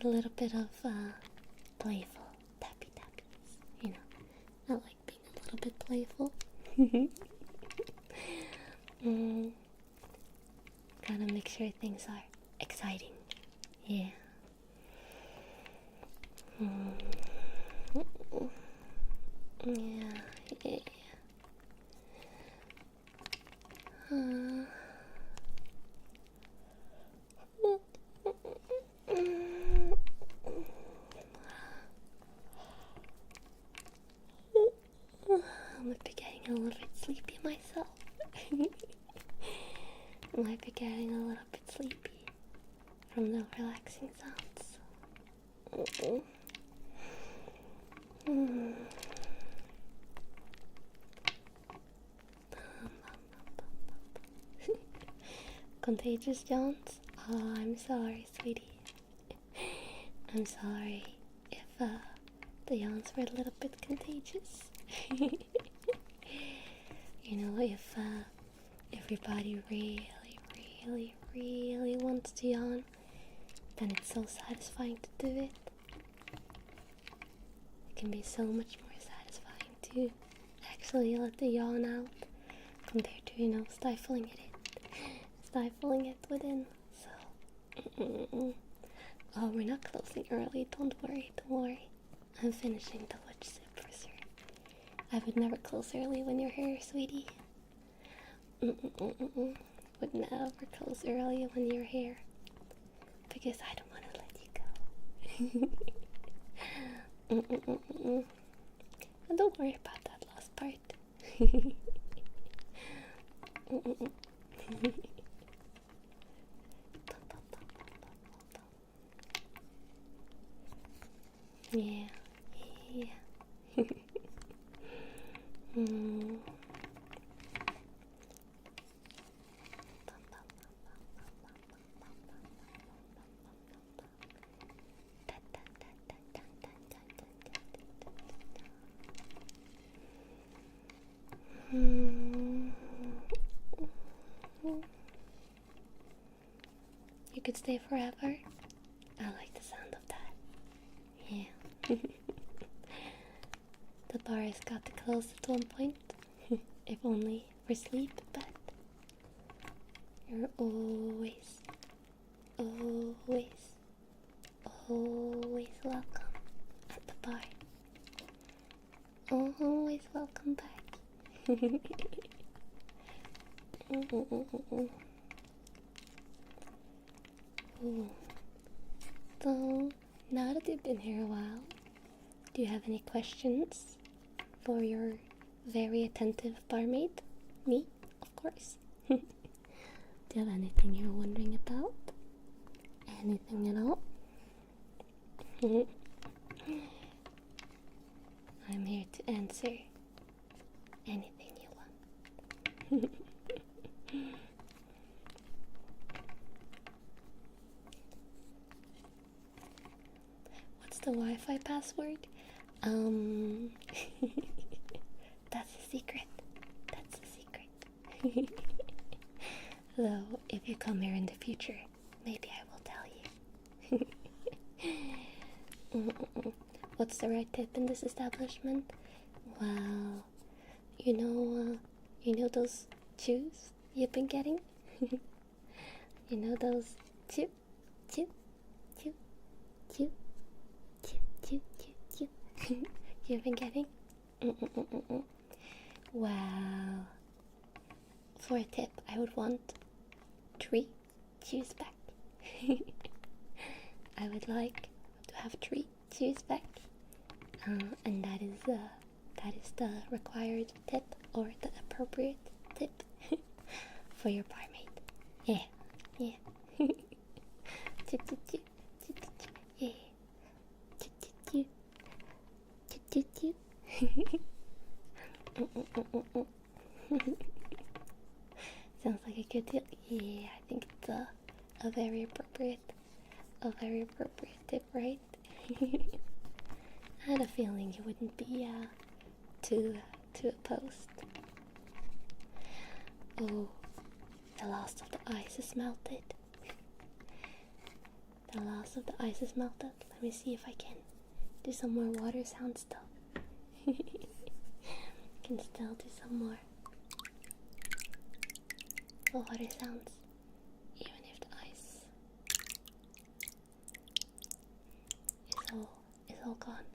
a little bit of playful tappy tappies. I like being a little bit playful. Gotta make sure things are exciting. Yeah. Yeah. I might be getting a little bit sleepy myself. I might be getting a little bit sleepy from the relaxing sounds. Contagious yawns? Oh, I'm sorry, sweetie. I'm sorry if the yawns were a little bit contagious. If everybody really wants to yawn, then it's so satisfying to do it. It can be so much more satisfying to actually let the yawn out compared to, stifling it within. So, oh, we're not closing early. Don't worry. I'm finishing the wood soup for sure. I would never close early when you're here, sweetie. Would never close early when you're here because I don't want to let you go. And don't worry about that last part. Yeah. You could stay forever. I like the sound of that. Yeah. The bar has got to close at one point, if only for sleep, but you're always welcome at the bar. Always welcome back. So, now that you've been here a while, do you have any questions for your very attentive barmaid? Me, of course. Do you have anything you're wondering about? Anything at all? I'm here to answer anything you want. What's the Wi-Fi password? That's a secret. Though, if you come here in the future, maybe I will tell you. what's the right tip in this establishment? Well, you know those chews you've been getting? You know those chew, chew, chew, chew, chew, chew, chew, chew you've been getting? Well, for a tip, I would want 3 chews back. I would like to have 3 chews back, and that is the required tip, or the appropriate tip for your barmaid. Yeah, yeah. Choo choo choo, choo choo choo, yeah. Choo choo choo, choo choo choo. Sounds like a good deal. Yeah, I think it's a very appropriate tip, right? I had a feeling you wouldn't be too opposed. Oh, the last of the ice is melted. The last of the ice is melted. Let me see if I can do some more water sounds still. Can still do some more water sounds, even if the ice is all gone.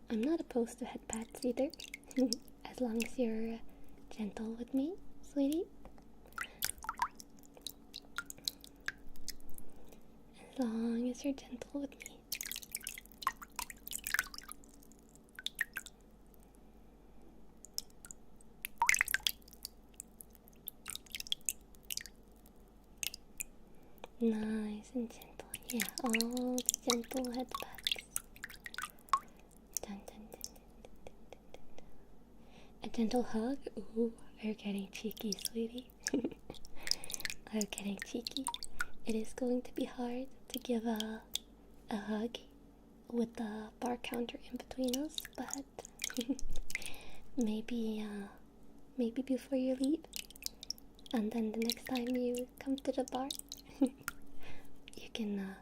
I'm not opposed to head pats either, as long as you're gentle with me, sweetie. As long as you're gentle with me. Nice and gentle. Yeah, all the gentle head pats. Dun, dun, dun, dun, dun, dun, dun, dun. A gentle hug? Ooh, you're getting cheeky, sweetie. I'm getting cheeky. It is going to be hard to give a hug with the bar counter in between us, but maybe before you leave, and then the next time you come to the bar, you can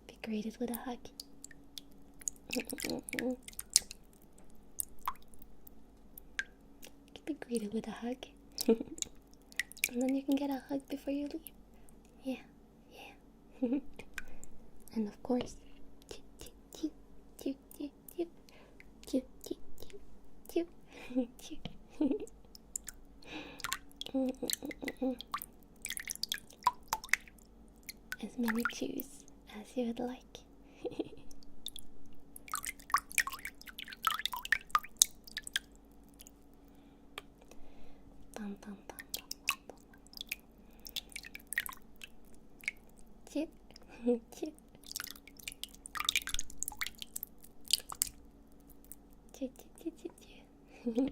be greeted with a hug. You can be greeted with a hug, and then you can get a hug before you leave. Yeah, yeah. And of course, as many chews as you would like. Bum, bum, bum, bum, bum, bum. Chew, chew. Chew, chew, chew, chew.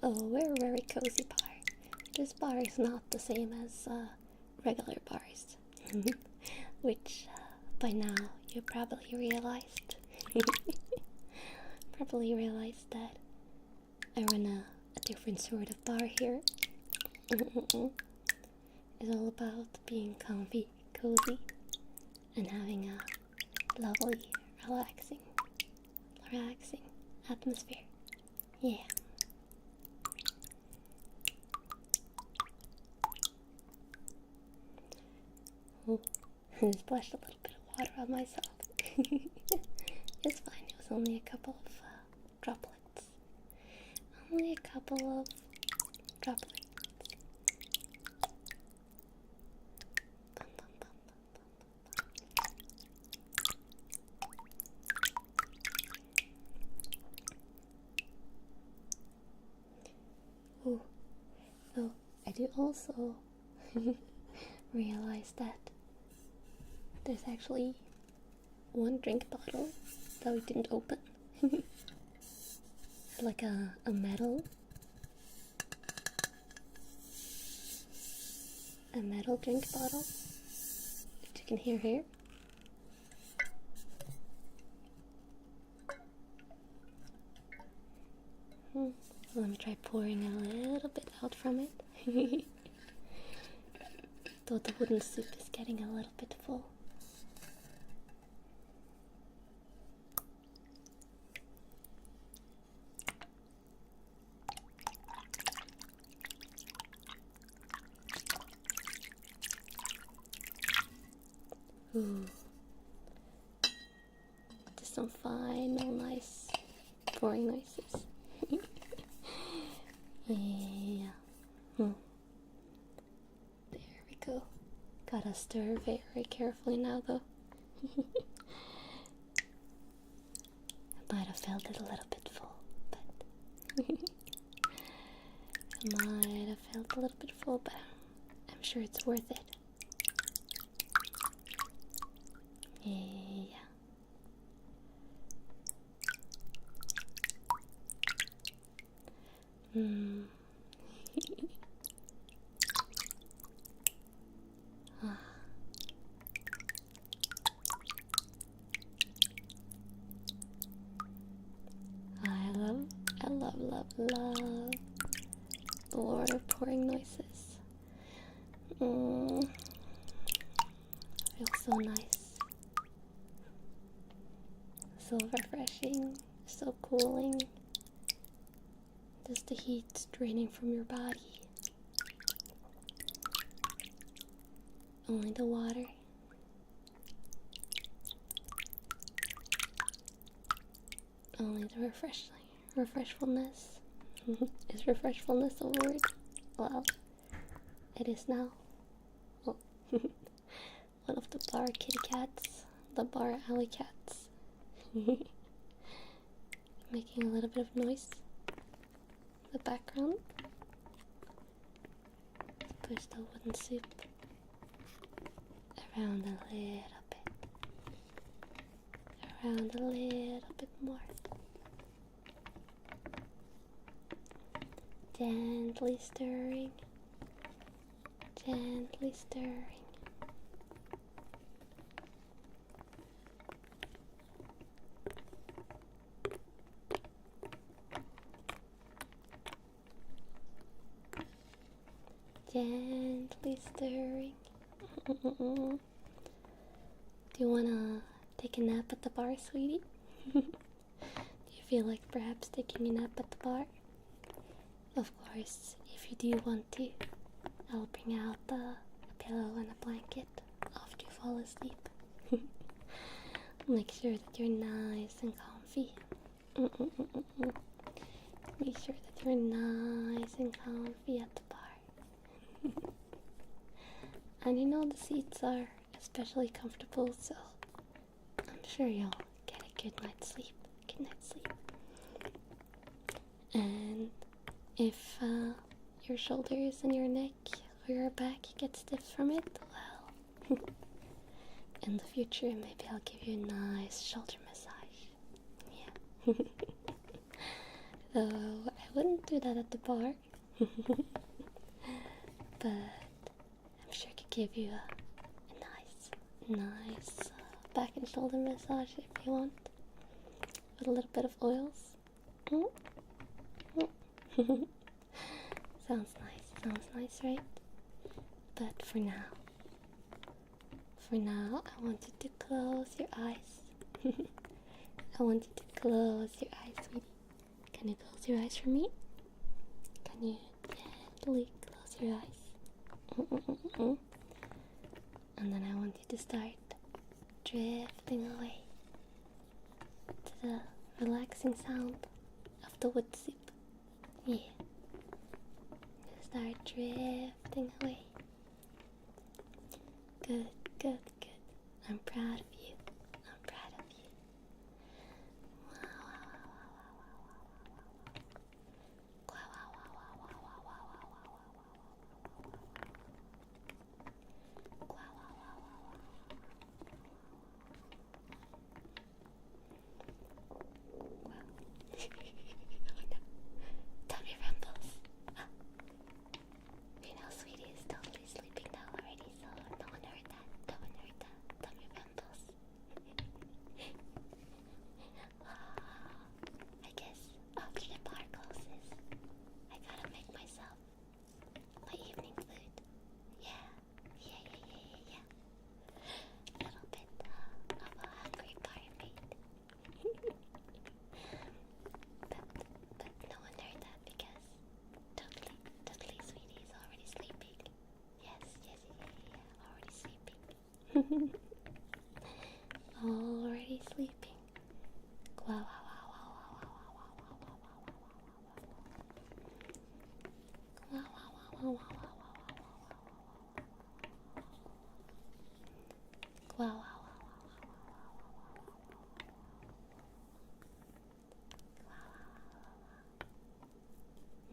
Oh, we're a very cozy bar. This bar is not the same as regular bars, which by now you probably realized. Probably realized that I run a different sort of bar here. It's all about being comfy, cozy, and having a lovely, relaxing atmosphere. Yeah. Oh, I splashed a little bit of water on myself. It's fine, it was only a couple of droplets. Only a couple of droplets. Bum, bum, bum, bum, bum, bum. Ooh. Oh, I do also realize that there's actually one drink bottle that we didn't open. Like a metal drink bottle that you can hear here. Let me try pouring a little bit out from it. Though the wooden soup is getting a little bit full. Ooh. Just some final nice pouring noises. Yeah. There we go. Gotta stir very carefully now though. I might have felt it a little bit full, but I'm sure it's worth it. Yeah. I love the water pouring noises. Feels so nice. So refreshing, so cooling. Just the heat draining from your body. Only the water. Only the refreshfulness. Is refreshfulness a word? Well, it is now. Well, one of the bar kitty cats, the bar alley cats, making a little bit of noise in the background. Push the wooden soup around a little bit more. Gently stirring. Gently stirring. Do you wanna take a nap at the bar, sweetie? Do you feel like perhaps taking a nap at the bar? Of course, if you do want to, I'll bring out a pillow and a blanket after you fall asleep. Make sure that you're nice and comfy. Make sure that you're nice and comfy at the bar. And you know the seats are especially comfortable, so I'm sure you'll get a good night's sleep. And if your shoulders and your neck or your back get stiff from it, well, in the future maybe I'll give you a nice shoulder massage. Yeah. Though I wouldn't do that at the bar. But I'm sure I could give you a nice back and shoulder massage if you want, with a little bit of oils. Sounds nice, right? But for now, I want you to close your eyes. I want you to close your eyes, sweetie. Can you close your eyes for me? Can you gently close your eyes? And then I want you to start drifting away to the relaxing sound of the wood soup. Yeah. Start drifting away. Good. I'm proud of you. Tummy rumble. Already sleeping. Wow, wow, wow, wow, wow, wow, wow, wow, wow, wow, wow, wow, wow, wow, wow, wow.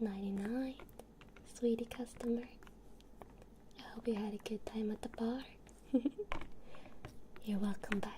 99, sweetie customer. I hope you had a good time at the bar. You're welcome back.